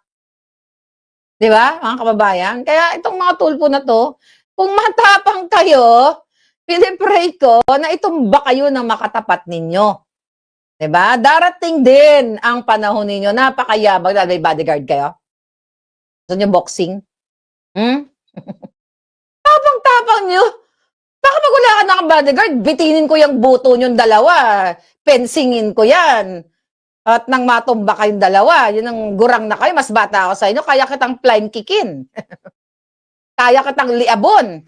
Di ba, mga kababayan? Kaya itong mga tulpo na to, kung matapang kayo, pinipray ko na itumba kayo ng makatapat ninyo. Di ba? Darating din ang panahon ninyo, napakayabang, dahil may bodyguard kayo. Gusto nyo boxing? Tapang-tapang nyo. Baka pag wala ka ng bodyguard, bitinin ko yung buto nyong dalawa. Pensingin ko yan. At nang matumba kayong dalawa, yun ang gurang na kayo, mas bata ako sa inyo, kaya kitang flying kickin. Kaya kitang liabon.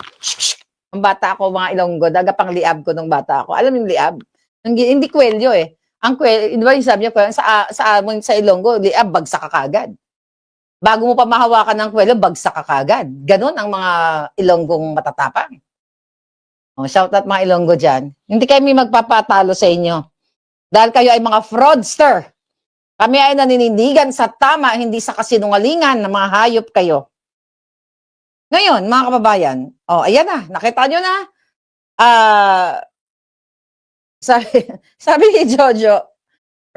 Ang bata ako, mga Ilonggo, daga pang liab ko nung bata ako. Alam yung liab? Hindi kwelyo eh. Ang kwelyo, di ba yung sabi niya, sa Ilonggo, liab, bagsak ka kagad. Bago mo pa mahawakan ng kwelyo, bagsak ka kagad. Ganon ang mga Ilonggong matatapang. Shout out mga Ilonggo dyan. Hindi kami magpapatalo sa inyo. Dahil kayo ay mga fraudster. Kami ay naninindigan sa tama, hindi sa kasinungalingan ng mga hayop kayo. Ngayon, mga kababayan, ayan na, nakita nyo na. Sabi ni Jojo,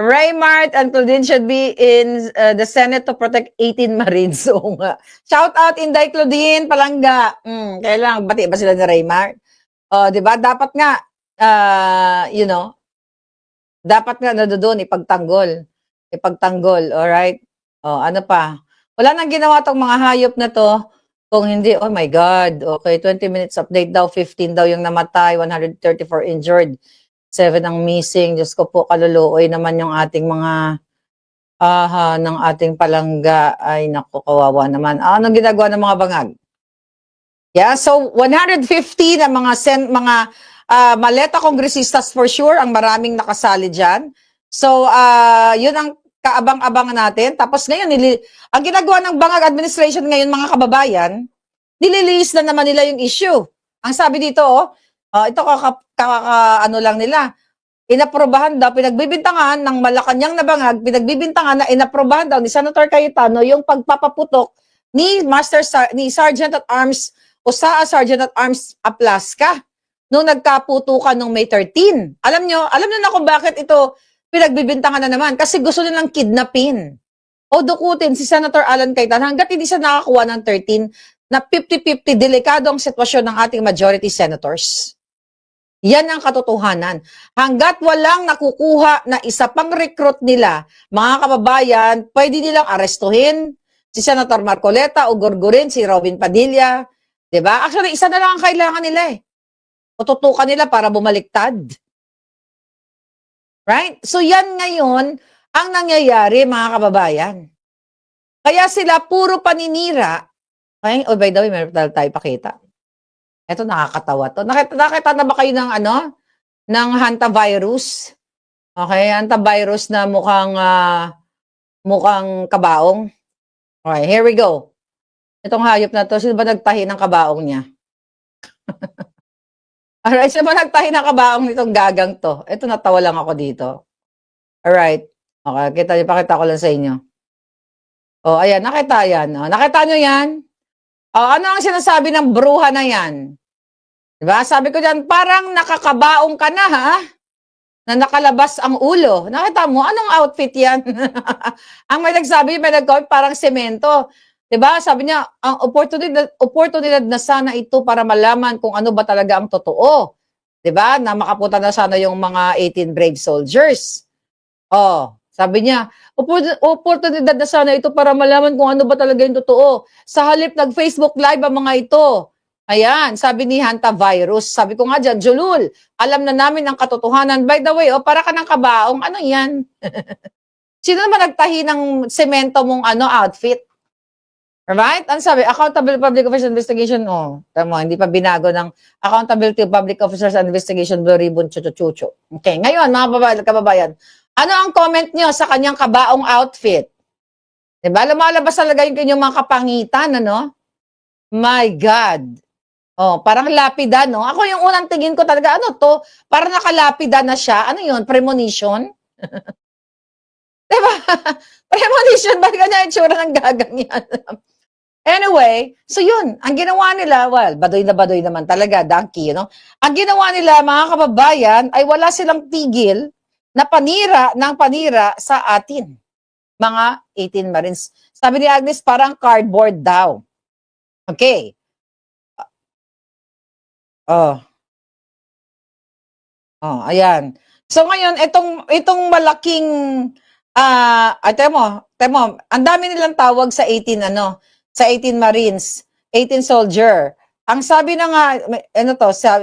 Raymart and Claudine should be in the Senate to protect 18 Marines. Oo nga. Shout out Inday Claudine, Palangga. Kailangan, bati ba sila ni Raymart? Di ba? Dapat nga, dapat nga doon ipagtanggol. Ipagtanggol, alright? Ano pa? Wala nang ginawa tong mga hayop na to. Kung hindi, oh my God. Okay, 20 minutes update daw, 15 daw yung namatay, 134 injured, 7 ang missing. Diyos ko po, kaluluoy naman yung ating mga ng ating palangga. Ay, naku, kawawa naman. Anong ginagawa ng mga bangag? Yeah, so 150 na mga maleta kongresistas for sure, ang maraming nakasali dyan. So, yun ang kaabang-abangan natin. Tapos ngayon, ang ginagawa ng bangag administration ngayon, mga kababayan, nililiis na naman nila yung issue. Ang sabi dito, ito ano lang nila, inaprobahan daw, pinagbibintangan ng Malacanang na bangag, pinagbibintangan na inaprobahan daw ni Senator Cayetano yung pagpapaputok ni Sergeant at Arms o sa Sergeant at Arms Aplaska nung nagkaputukan nung May 13. Alam nyo na kung bakit ito pinagbibintangan na naman. Kasi gusto nilang kidnapin o dukutin si Senator Alan Cayetano hanggat hindi siya nakakuha ng 13 na 50-50 delikado ang sitwasyon ng ating majority senators. Yan ang katotohanan. Hanggat walang nakukuha na isa pang recruit nila, mga kababayan, pwede nilang arestuhin si Senator Marcoleta o gurgurin si Robin Padilla. Diba? Actually, isa na lang ang kailangan nila o tutukan nila para bumaliktad. Right? So yan ngayon ang nangyayari, mga kababayan. Kaya sila puro paninira. Okay? Oh, by the way, meron tayo pakita. Ito nakakatawa to. Nakita na ba kayo ng ng hantavirus? Okay, hantavirus na mukhang kabaong. Okay, here we go. Itong hayop na to, sino ba nagtahi ng kabaong niya? Alright, sino ba nagtahi ng kabaong nitong gagang to? Ito, natawa lang ako dito. Alright. Okay, pakita ko lang sa inyo. Ayan, nakita yan. Nakita nyo yan? Ano ang sinasabi ng bruha na yan? Diba? Sabi ko dyan, parang nakakabaong ka na, ha? Na nakalabas ang ulo. Nakita mo, anong outfit yan? Ang may nagsabi, may nag-comment, parang semento. Diba? Sabi niya, ang oportunidad na sana ito para malaman kung ano ba talaga ang totoo. Diba? Na makapunta na sana yung mga 18 brave soldiers. Sabi niya, oportunidad na sana ito para malaman kung ano ba talaga yung totoo. Sa halip nag-Facebook Live ang mga ito. Ayan, sabi ni Hantavirus. Sabi ko nga dyan, Julul, alam na namin ang katotohanan. By the way, para ka ng kabaong, ano yan? Sino naman nagtahi ng semento mong outfit? Right? Ano sabi? Accountable Public Officers Investigation. Tama, hindi pa binago ng Accountability of Public Officers Investigation Blue Ribbon Chucho. Okay, ngayon, mga kababayan, ano ang comment nyo sa kanyang kabaong outfit? Diba? Lumalabas talaga yung kanyang mga kapangitan, ano? My God. Parang lapida, no? Ako yung unang tingin ko talaga, ano to? Parang nakalapida na siya. Ano yun? Premonition? Diba? Premonition, ba't ganyan yung tsura ng gagang yan? Anyway, so yun, ang ginawa nila, well, badoy naman talaga, donkey, you know? Ang ginawa nila, mga kababayan, ay wala silang tigil na panira sa atin, mga 18 Marines. Sabi ni Agnes, parang cardboard daw. Okay. Ayan. So ngayon, itong malaking, temo, ang dami nilang tawag sa 18, sa 18 Marines, 18 soldier. Ang sabi na nga,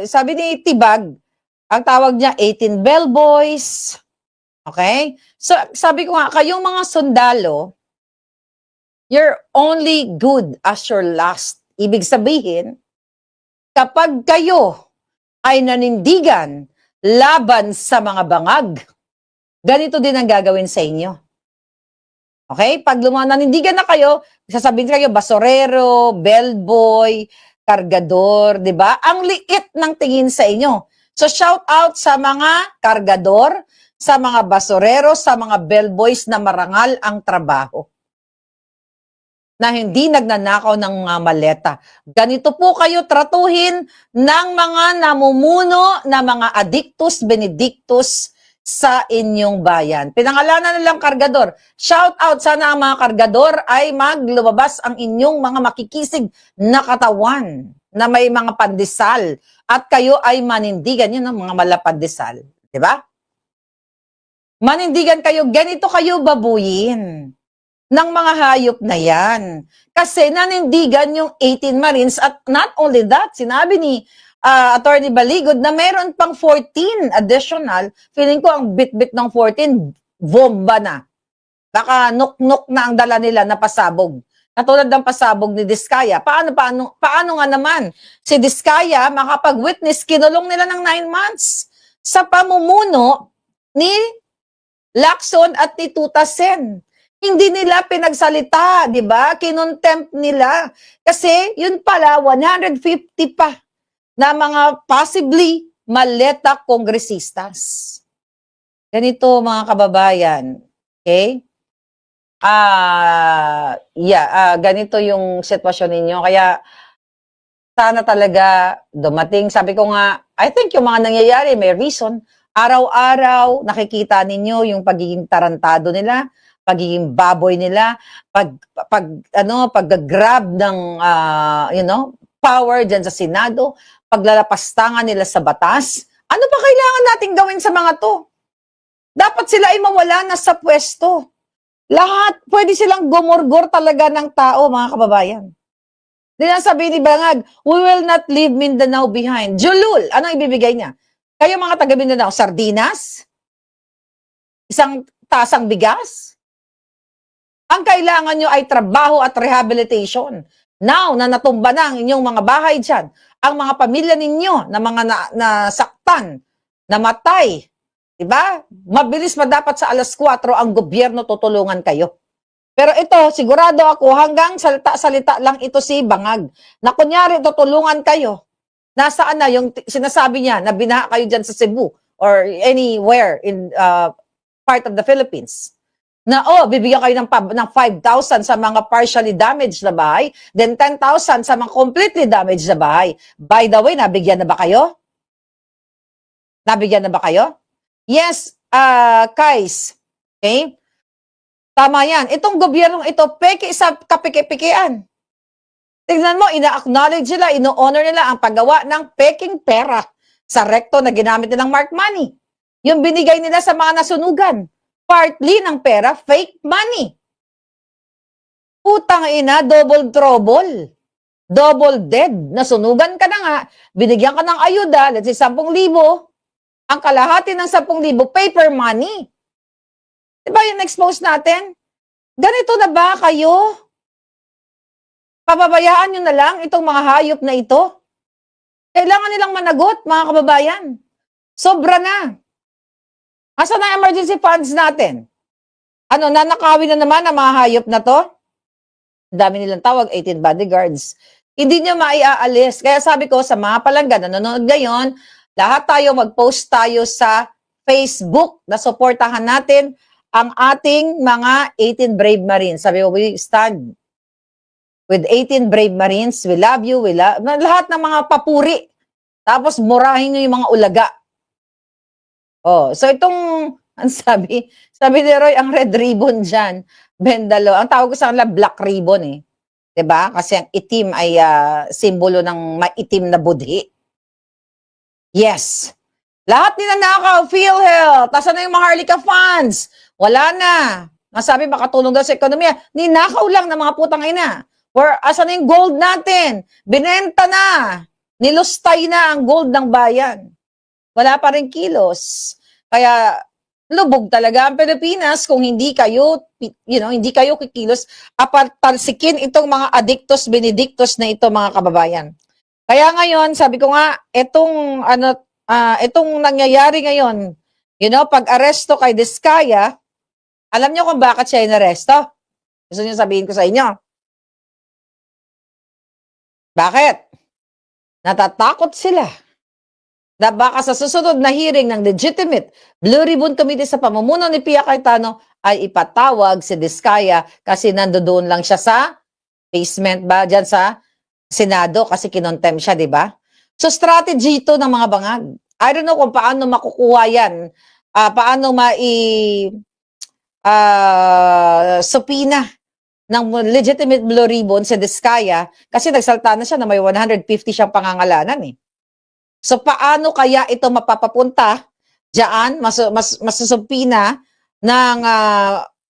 sabi ni Tibag, ang tawag niya 18 bellboys. Okay? So, sabi ko nga, kayong mga sundalo, you're only good as your last. Ibig sabihin, kapag kayo ay nanindigan laban sa mga bangag, ganito din ang gagawin sa inyo. Okay? Pag nanindigan na kayo, sasabihin kayo, basorero, bellboy, kargador, di ba? Ang liit ng tingin sa inyo. So, shout out sa mga kargador, sa mga basorero, sa mga bellboys na marangal ang trabaho. Na hindi nagnanakaw ng mga maleta. Ganito po kayo tratuhin ng mga namumuno na mga addictus benedictus sa inyong bayan. Pinangalanan nilang kargador. Shout out, sana ang mga kargador ay maglumabas ang inyong mga makikisig na katawan na may mga pandesal at kayo ay manindigan. Yun ang mga malapandesal. Diba? Manindigan kayo, ganito kayo babuyin ng mga hayop na yan. Kasi nanindigan yung 18 Marines at not only that, sinabi ni Attorney Baligod na meron pang 14 additional. Feeling ko ang bit-bit ng 14, bomba na. Baka nuk-nuk na ang dala nila na pasabog. Katulad ng pasabog ni Diskaya. Paano nga naman si Diskaya makapag-witness, kinulong nila ng 9 months sa pamumuno ni Lacson at ni Tuta Sen. Hindi nila pinagsalita, di ba? Kinontempt nila. Kasi yun pala, 150 pa na mga possibly maleta kongresistas. Ganito mga kababayan. Okay? Ganito yung sitwasyon ninyo. Kaya sana talaga dumating. Sabi ko nga, I think yung mga nangyayari may reason. Araw-araw nakikita ninyo yung pagiging tarantado nila, pagiging baboy nila, pag-grab ng power diyan sa Senado, paglalapastangan nila sa batas. Ano pa kailangan nating gawin sa mga to? Dapat sila ay mawala na sa pwesto. Lahat, pwede silang gumurgor talaga ng tao, mga kababayan. Di na sabi ni Bangag, we will not leave Mindanao behind. Julul, ano ibibigay niya? Kayo mga taga Mindanao, sardinas? Isang tasang bigas? Ang kailangan nyo ay trabaho at rehabilitation. Now, na natumba na ang inyong mga bahay dyan, ang mga pamilya ninyo na mga nasaktan, namatay, diba? Mabilis dapat sa alas 4 ang gobyerno tutulungan kayo. Pero ito, sigurado ako, hanggang salita-salita lang ito si Bangag, na kunyari tutulungan kayo. Nasaan na yung sinasabi niya na binaha kayo dyan sa Cebu or anywhere in part of the Philippines? Na, bibigyan kayo ng 5,000 sa mga partially damaged na bahay, then 10,000 sa mga completely damaged na bahay. By the way, nabigyan na ba kayo? Nabigyan na ba kayo? Yes, guys. Okay? Tama yan. Itong gobyernong ito, peke sa kapike-pikean. Tignan mo, ina-acknowledge nila, ino-honor nila ang paggawa ng peking pera sa rekto na ginamit nilang mark money. Yung binigay nila sa mga nasunugan. Partly ng pera, fake money. Putang ina, double trouble. Double dead. Nasunugan ka na nga, binigyan ka ng ayuda, let's say 10,000, ang kalahati ng 10,000, paper money. Diba yung expose natin? Ganito na ba kayo? Pababayaan nyo na lang itong mga hayop na ito? Kailangan nilang managot, mga kababayan. Sobra na. Asa na emergency funds natin? Ano, nanakawin na naman ang mga hayop na to? Dami nilang tawag, 18 bodyguards. Hindi nyo maiaalis. Kaya sabi ko sa mga palangga na nanonood ngayon, lahat tayo mag-post tayo sa Facebook na suportahan natin ang ating mga 18 Brave Marines. Sabi ko, we stand with 18 Brave Marines. We love you. Lahat ng mga papuri. Tapos murahin nyo yung mga ulaga. So itong, sabi ni Roy, ang red ribbon dyan, Bendalo, ang tawag ko sa kanila black ribbon eh. 'Di ba? Kasi ang itim ay simbolo ng maitim na budhi. Yes. Lahat nila nakaw, PhilHealth, tasan na yung mga Harlika funds? Wala na. Nasabi makatulong daw sa ekonomiya. Ninakaw lang ng mga putang ina. Asan na yung gold natin? Binenta na. Nilustay na ang gold ng bayan. Wala pa rin kilos. Kaya lubog talaga ang Pilipinas kung hindi kayo, hindi kayo kikilos, apartalsikin itong mga addictos, benedictos na ito, mga kababayan. Kaya ngayon, sabi ko nga, itong nangyayari ngayon, pag-aresto kay Diskaya, alam niyo kung bakit siya inaresto? Gusto niyo sabihin ko sa inyo? Bakit? Natatakot sila na baka sa susunod na hearing ng legitimate Blue Ribbon Committee sa pamumuno ni Pia Cayetano ay ipatawag si Diskaya kasi nandoon lang siya sa basement ba dyan sa Senado kasi kinontem siya, di ba? So strategy ito ng mga bangag. I don't know kung paano makukuha yan paano subpoena ng legitimate Blue Ribbon si Diskaya kasi nagsalta na siya na may 150 siyang pangangalanan eh. So paano kaya ito mapapapunta diyan masusubpina ng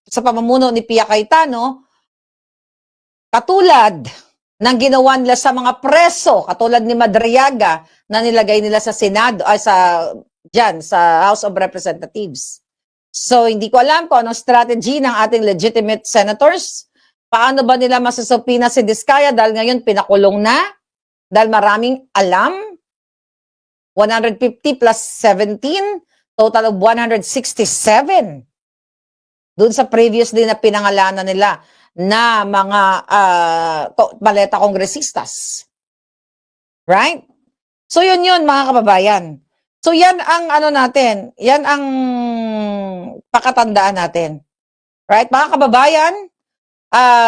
sa pamumuno ni Pia Cayetano katulad ng ginawa nila sa mga preso katulad ni Madriaga na nilagay nila sa Senado ay sa House of Representatives. So hindi ko alam kung anong strategy ng ating legitimate senators. Paano ba nila masusubpina si Diskaya dahil ngayon pinakulong na? Dahil maraming alam. 150 plus 17, total of 167. Doon sa previous din na pinangalanan nila na mga baleta kongresistas. Right? So yun mga kababayan. So yan ang natin, yan ang pakatandaan natin. Right? Mga kababayan,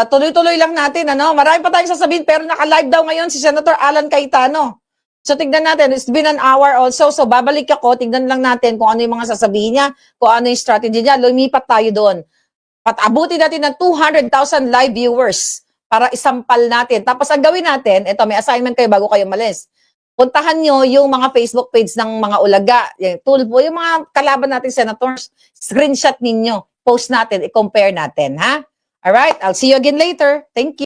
tuloy-tuloy lang natin, marami pa tayong sasabihin pero naka-live daw ngayon si Senator Alan Cayetano. So tignan natin, it's been an hour also, so babalik ako, tignan lang natin kung ano yung mga sasabihin niya, kung ano yung strategy niya, lumipat tayo doon. Patabuti natin ng 200,000 live viewers para isampal natin. Tapos ang gawin natin, ito may assignment kayo bago kayo malis. Puntahan nyo yung mga Facebook page ng mga ulaga, yung tulpo, yung mga kalaban natin senators, screenshot ninyo, post natin, i-compare natin, ha? Alright, I'll see you again later. Thank you.